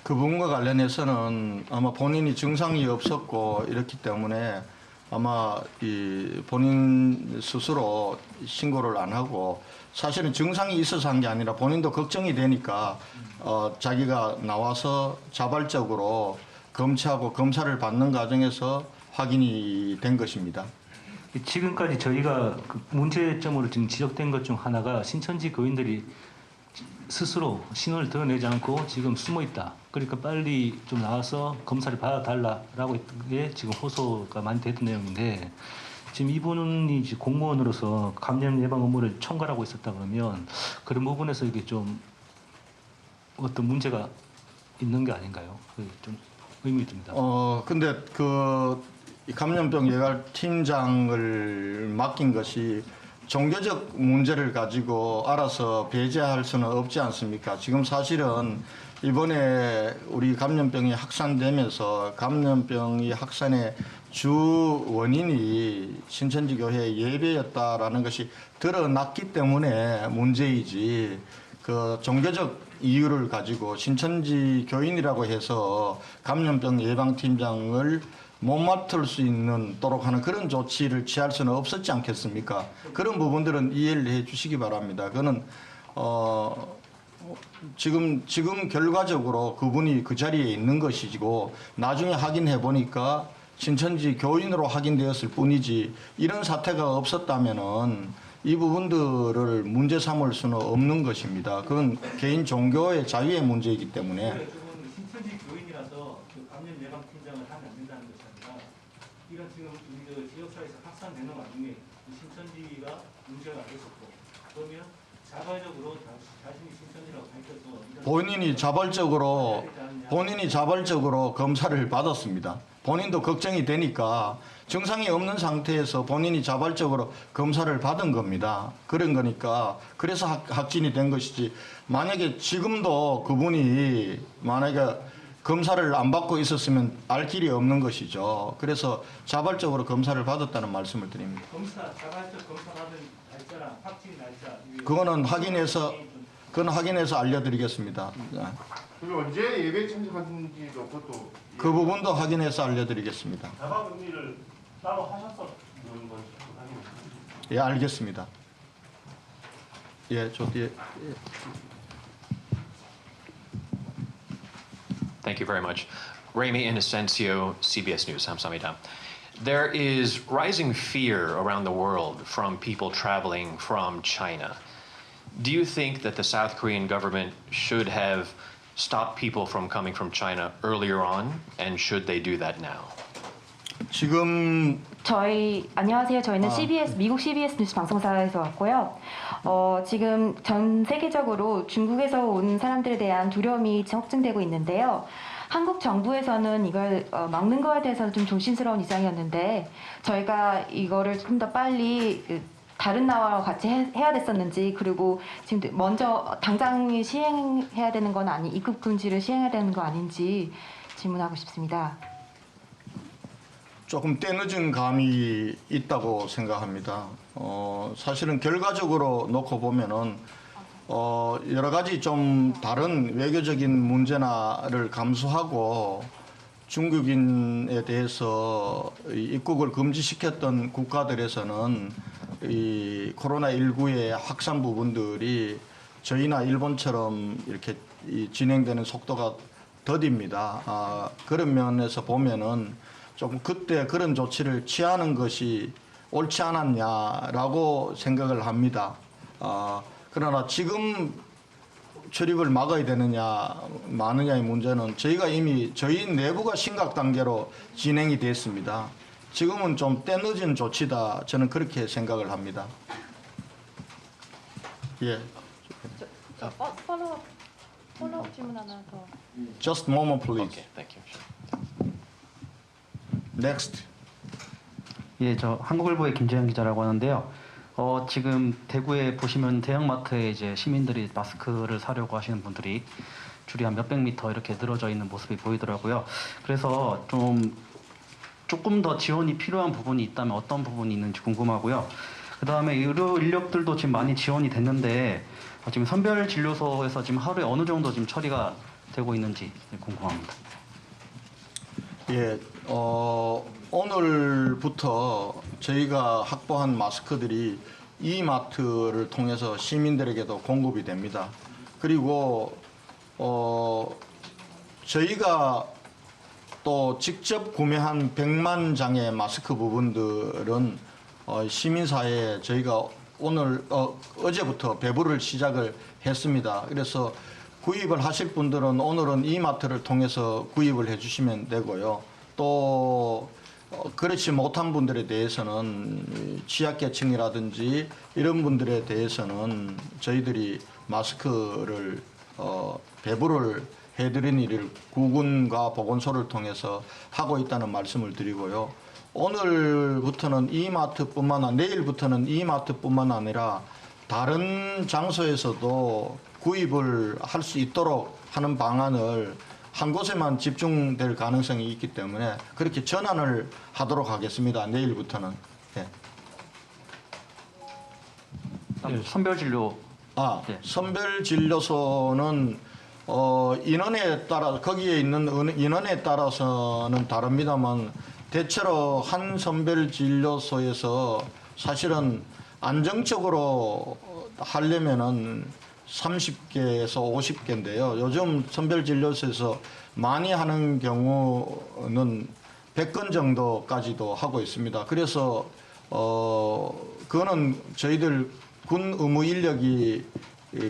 그 부분과 관련해서는 아마 본인이 증상이 없었고 이렇기 때문에 아마 이 본인 스스로 신고를 안 하고 사실은 증상이 있어서 한 게 아니라 본인도 걱정이 되니까 자기가 나와서 자발적으로 검체하고 검사를 받는 과정에서 확인이 된 것입니다. 지금까지 저희가 그 문제점으로 지금 지적된 것 중 하나가 신천지 교인들이 스스로 신원을 드러내지 않고 지금 숨어 있다. 그러니까 빨리 좀 나와서 검사를 받아달라라고 했던 게 지금 호소가 많이 됐던 내용인데 지금 이분이 이제 공무원으로서 감염 예방 업무를 총괄하고 있었다 그러면 그런 부분에서 이게 좀 어떤 문제가 있는 게 아닌가요? 좀 의문이 듭니다. 근데 그 감염병 예방 팀장을 맡긴 것이 종교적 문제를 가지고 알아서 배제할 수는 없지 않습니까? 지금 사실은 이번에 우리 감염병이 확산되면서 감염병이 확산의 주 원인이 신천지 교회 예배였다라는 것이 드러났기 때문에 문제이지 그 종교적 이유를 가지고 신천지 교인이라고 해서 감염병 예방팀장을 못 맡을 수 있는 도록 하는 그런 조치를 취할 수는 없었지 않겠습니까? 그런 부분들은 이해를 해 주시기 바랍니다. 그는 지금 결과적으로 그분이 그 자리에 있는 것이고 나중에 확인해 보니까 신천지 교인으로 확인되었을 뿐이지 이런 사태가 없었다면은 이 부분들을 문제 삼을 수는 없는 것입니다. 그건 개인 종교의 자유의 문제이기 때문에. 신천지 교인이라서 감염 예방 팀장을 하면 안 된다는 것이 아니라 이런 지금 우리 지역사회에서 확산되는 와중에 신천지가 문제가 있었고 그러면 자발적으로 자신이 신천지라고 밝혀서 본인이 자발적으로 검사를 받았습니다. 본인도 걱정이 되니까 증상이 없는 상태에서 본인이 자발적으로 검사를 받은 겁니다. 그런 거니까 그래서 확진이 된 것이지 만약에 지금도 그분이 만약에 검사를 안 받고 있었으면 알 길이 없는 것이죠. 그래서 자발적으로 검사를 받았다는 말씀을 드립니다. 자발적 검사 받은 날짜랑 확진 날짜 그거는 확인해서 알려드리겠습니다. 그리고 언제 예배 참석하는지도 그것도 그 부분도 확인해서 알려드리겠습니다. 자가격리를 따로 하셨었는 건 예, 알겠습니다. 예, 저 뒤에. Thank you very much. Remy Inocencio, CBS News. 감사합니다. There is rising fear around the world from people traveling from China. Do you think that the South Korean government should have stopped people from coming from China earlier on, and should they do that now? 지금 안녕하세요. 저희는 미국 CBS 뉴스 방송사에서 왔고요. 지금 전 세계적으로 중국에서 온 사람들에 대한 두려움이 확증되고 있는데요. 한국 정부에서는 이걸 막는 거에 대해서 좀 조심스러운 입장이었는데 저희가 이거를 좀 더 빨리 다른 나라와 같이 해야 됐었는지 그리고 지금 먼저 당장 시행해야 되는 건 입국 금지를 시행해야 되는 거 아닌지 질문하고 싶습니다. 조금 때늦은 감이 있다고 생각합니다. 사실은 결과적으로 놓고 보면은 여러 가지 좀 다른 외교적인 문제나를 감수하고 중국인에 대해서 입국을 금지시켰던 국가들에서는 이 코로나19의 확산 부분들이 저희나 일본처럼 이렇게 진행되는 속도가 더딥니다. 그런 면에서 보면은 조금 그때 그런 조치를 취하는 것이 옳지 않았냐라고 생각을 합니다. 그러나 지금 출입을 막아야 되느냐 마느냐의 문제는 저희가 이미 저희 내부가 심각 단계로 진행이 됐습니다. 지금은 좀 때늦은 조치다 저는 그렇게 생각을 합니다. 예. follow 질문 하나 더. Just a moment, please. Okay, thank you. Next. 예, 저 한국일보의 김재현 기자라고 하는데요. 지금 대구에 보시면 대형마트에 이제 시민들이 마스크를 사려고 하시는 분들이 줄이 한 몇백 미터 이렇게 늘어져 있는 모습이 보이더라고요. 그래서 조금 더 지원이 필요한 부분이 있다면 어떤 부분이 있는지 궁금하고요. 그 다음에 의료 인력들도 지금 많이 지원이 됐는데 지금 선별 진료소에서 지금 하루에 어느 정도 지금 처리가 되고 있는지 궁금합니다. 예, 오늘부터 저희가 확보한 마스크들이 이마트를 통해서 시민들에게도 공급이 됩니다. 그리고 저희가 또 직접 구매한 100만 장의 마스크 부분들은 시민사회에 저희가 어제부터 배부를 시작을 했습니다. 그래서 구입을 하실 분들은 오늘은 이마트를 통해서 구입을 해주시면 되고요. 또 그렇지 못한 분들에 대해서는 취약계층이라든지 이런 분들에 대해서는 저희들이 마스크를 배부를 해드리는 일을 구군과 보건소를 통해서 하고 있다는 말씀을 드리고요. 오늘부터는 이마트뿐만 아니라 내일부터는 이마트뿐만 아니라 다른 장소에서도 구입을 할 수 있도록 하는 방안을 한 곳에만 집중될 가능성이 있기 때문에 그렇게 전환을 하도록 하겠습니다. 내일부터는. 예. 선별 진료. 네. 선별 진료소는 인원에 따라 거기에 있는 인원에 따라서는 다릅니다만 대체로 한 선별 진료소에서 사실은 안정적으로 하려면은 30개에서 50개인데요. 요즘 선별 진료소에서 많이 하는 경우는 100건 정도까지도 하고 있습니다. 그래서 그거는 저희들 군 의무 인력이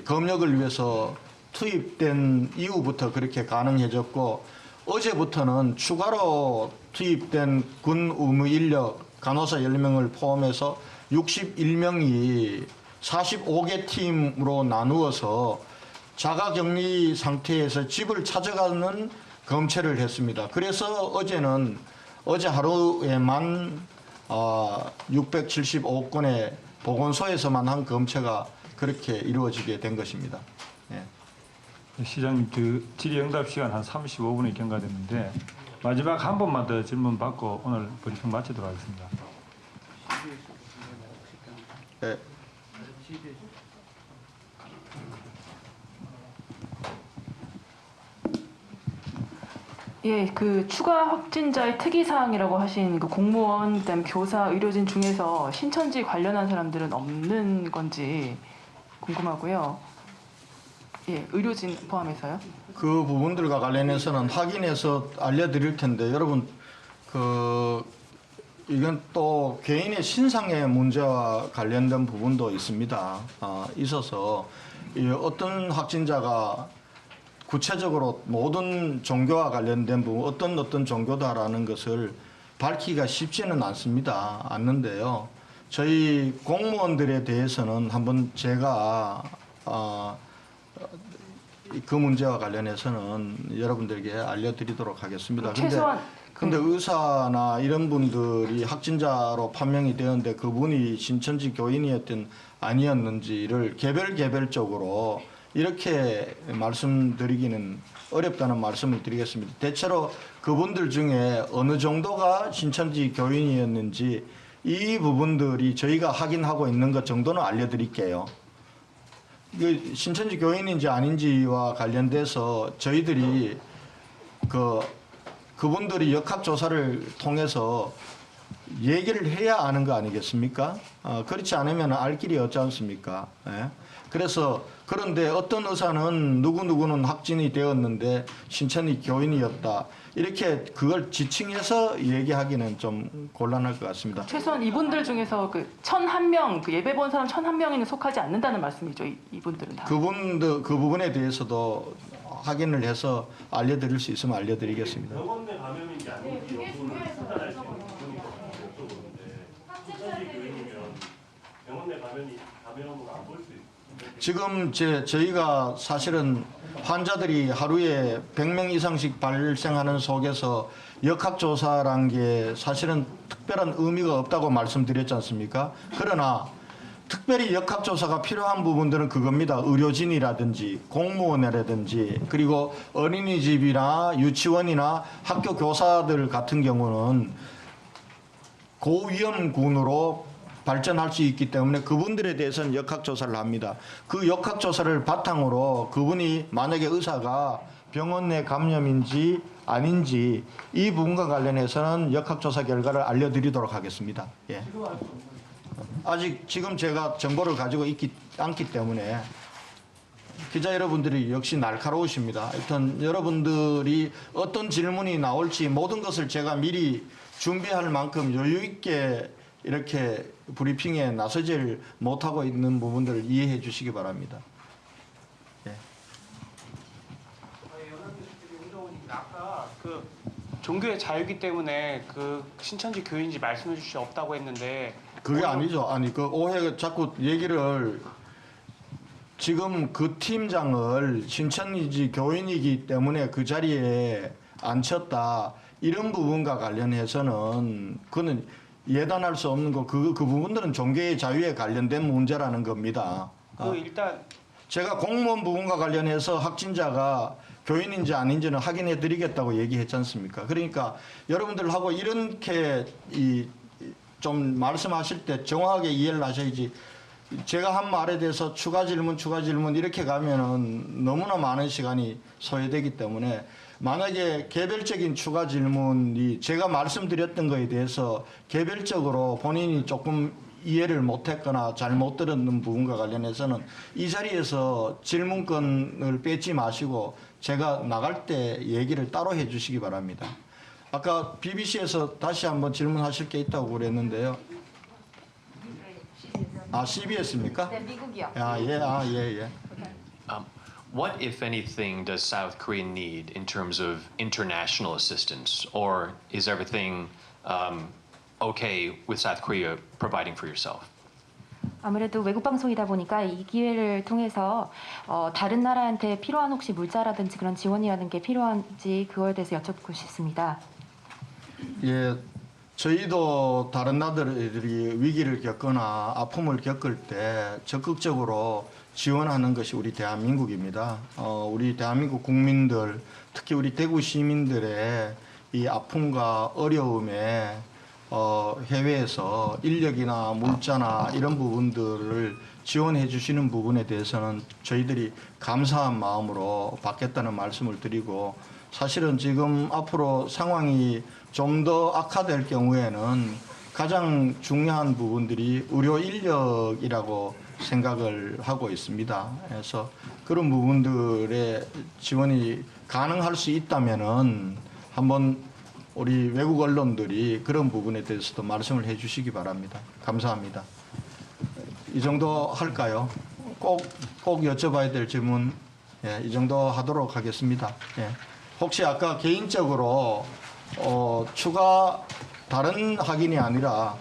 검역을 위해서 투입된 이후부터 그렇게 가능해졌고 어제부터는 추가로 투입된 군 의무 인력 간호사 10명을 포함해서 61명이 45개 팀으로 나누어서 자가격리 상태에서 집을 찾아가는 검체를 했습니다. 그래서 어제 하루에만 675건의 보건소에서만 한 검체가 그렇게 이루어지게 된 것입니다. 예. 시장님, 질의응답 시간 한 35분이 경과됐는데 마지막 한 번만 더 질문 받고 오늘 브리핑 마치도록 하겠습니다. 예. 예, 그 추가 확진자의 특이사항이라고 하신 그 공무원, 그다음에 교사, 의료진 중에서 신천지 관련한 사람들은 없는 건지 궁금하고요. 예, 의료진 포함해서요. 그 부분들과 관련해서는 확인해서 알려드릴 텐데 여러분 이건 또 개인의 신상의 문제와 관련된 부분도 있습니다. 있어서 어떤 확진자가 구체적으로 모든 종교와 관련된 부분 어떤 종교다라는 것을 밝히기가 쉽지는 않는데요. 저희 공무원들에 대해서는 한번 제가 그 문제와 관련해서는 여러분들에게 알려드리도록 하겠습니다. 근데 의사나 이런 분들이 확진자로 판명이 되었는데 그분이 신천지 교인이었든 아니었는지를 개별적으로 이렇게 말씀드리기는 어렵다는 말씀을 드리겠습니다. 대체로 그분들 중에 어느 정도가 신천지 교인이었는지 이 부분들이 저희가 확인하고 있는 것 정도는 알려드릴게요. 신천지 교인인지 아닌지와 관련돼서 저희들이 그분들이 역학조사를 통해서 얘기를 해야 아는 거 아니겠습니까? 그렇지 않으면 알 길이 없지 않습니까? 예? 그래서 그런데 어떤 의사는 누구누구는 확진이 되었는데 신천이 교인이었다. 이렇게 그걸 지칭해서 얘기하기는 좀 곤란할 것 같습니다. 최소한 이분들 중에서 그 1,001명, 그 예배 본 사람 1,001명에는 속하지 않는다는 말씀이죠. 이분들은 다. 그분들 그 부분에 대해서도 확인을 해서 알려드릴 수 있으면 알려드리겠습니다. 병원 내 감염인지 아닌지 여부는 판단할 수 있는 부분이 병원 내 감염으로 안 볼 수 있어요. 지금 저희가 사실은 환자들이 하루에 100명 이상씩 발생하는 속에서 역학조사란 게 사실은 특별한 의미가 없다고 말씀드렸지 않습니까? 그러나 특별히 역학조사가 필요한 부분들은 그겁니다. 의료진이라든지 공무원이라든지 그리고 어린이집이나 유치원이나 학교 교사들 같은 경우는 고위험군으로 발전할 수 있기 때문에 그분들에 대해서는 역학조사를 합니다. 그 역학조사를 바탕으로 그분이 만약에 의사가 병원 내 감염인지 아닌지 이 부분과 관련해서는 역학조사 결과를 알려드리도록 하겠습니다. 예. 아직 지금 제가 정보를 가지고 있지 않기 때문에 기자 여러분들이 역시 날카로우십니다. 하여튼 여러분들이 어떤 질문이 나올지 모든 것을 제가 미리 준비할 만큼 여유 있게 이렇게 브리핑에 나서질 못하고 있는 부분들을 이해해 주시기 바랍니다. 예. 아까 그 종교의 자유이기 때문에 그 신천지 교인인지 말씀해 주실 수 없다고 했는데 그게 아니죠. 아니 그 오해 자꾸 얘기를 지금 그 팀장을 신천지 교인이기 때문에 그 자리에 앉혔다 이런 부분과 관련해서는 그는 예단할 수 없는 거 그 부분들은 종교의 자유에 관련된 문제라는 겁니다. 일단 제가 공무원 부분과 관련해서 확진자가 교인인지 아닌지는 확인해 드리겠다고 얘기했지 않습니까? 그러니까 여러분들하고 이렇게 좀 말씀하실 때 정확하게 이해를 하셔야지 제가 한 말에 대해서 추가 질문 이렇게 가면은 너무나 많은 시간이 소요되기 때문에 만약에 개별적인 추가 질문이 제가 말씀드렸던 거에 대해서 개별적으로 본인이 조금 이해를 못했거나 잘못 들었는 부분과 관련해서는 이 자리에서 질문권을 뺏지 마시고 제가 나갈 때 얘기를 따로 해주시기 바랍니다. 아까 BBC에서 다시 한번 질문하실 게 있다고 그랬는데요. 아, CBS입니까? 네, 미국이요. 예. What, if anything, does South Korea need in terms of international assistance, or is everything okay with South Korea providing for yourself? 아무래도 외국 방송이다 보니까 이 기회를 통해서 다른 나라한테 필요한 혹시 물자라든지 그런 지원이라는 게 필요한지 그거에 대해서 여쭙고 싶습니다. 예, 저희도 다른 나라들이 위기를 겪거나 아픔을 겪을 때 적극적으로 지원하는 것이 우리 대한민국입니다. 우리 대한민국 국민들, 특히 우리 대구 시민들의 이 아픔과 어려움에 해외에서 인력이나 물자나 이런 부분들을 지원해 주시는 부분에 대해서는 저희들이 감사한 마음으로 받겠다는 말씀을 드리고 사실은 지금 앞으로 상황이 좀 더 악화될 경우에는 가장 중요한 부분들이 의료 인력이라고 생각을 하고 있습니다. 그래서 그런 부분들의 지원이 가능할 수 있다면은 한번 우리 외국 언론들이 그런 부분에 대해서도 말씀을 해주시기 바랍니다. 감사합니다. 이 정도 할까요? 꼭 여쭤봐야 될 질문 이 정도 하도록 하겠습니다. 혹시 아까 개인적으로 추가 다른 확인이 아니라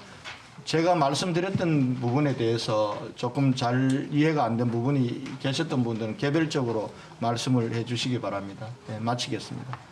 제가 말씀드렸던 부분에 대해서 조금 잘 이해가 안 된 부분이 계셨던 분들은 개별적으로 말씀을 해주시기 바랍니다. 마치겠습니다.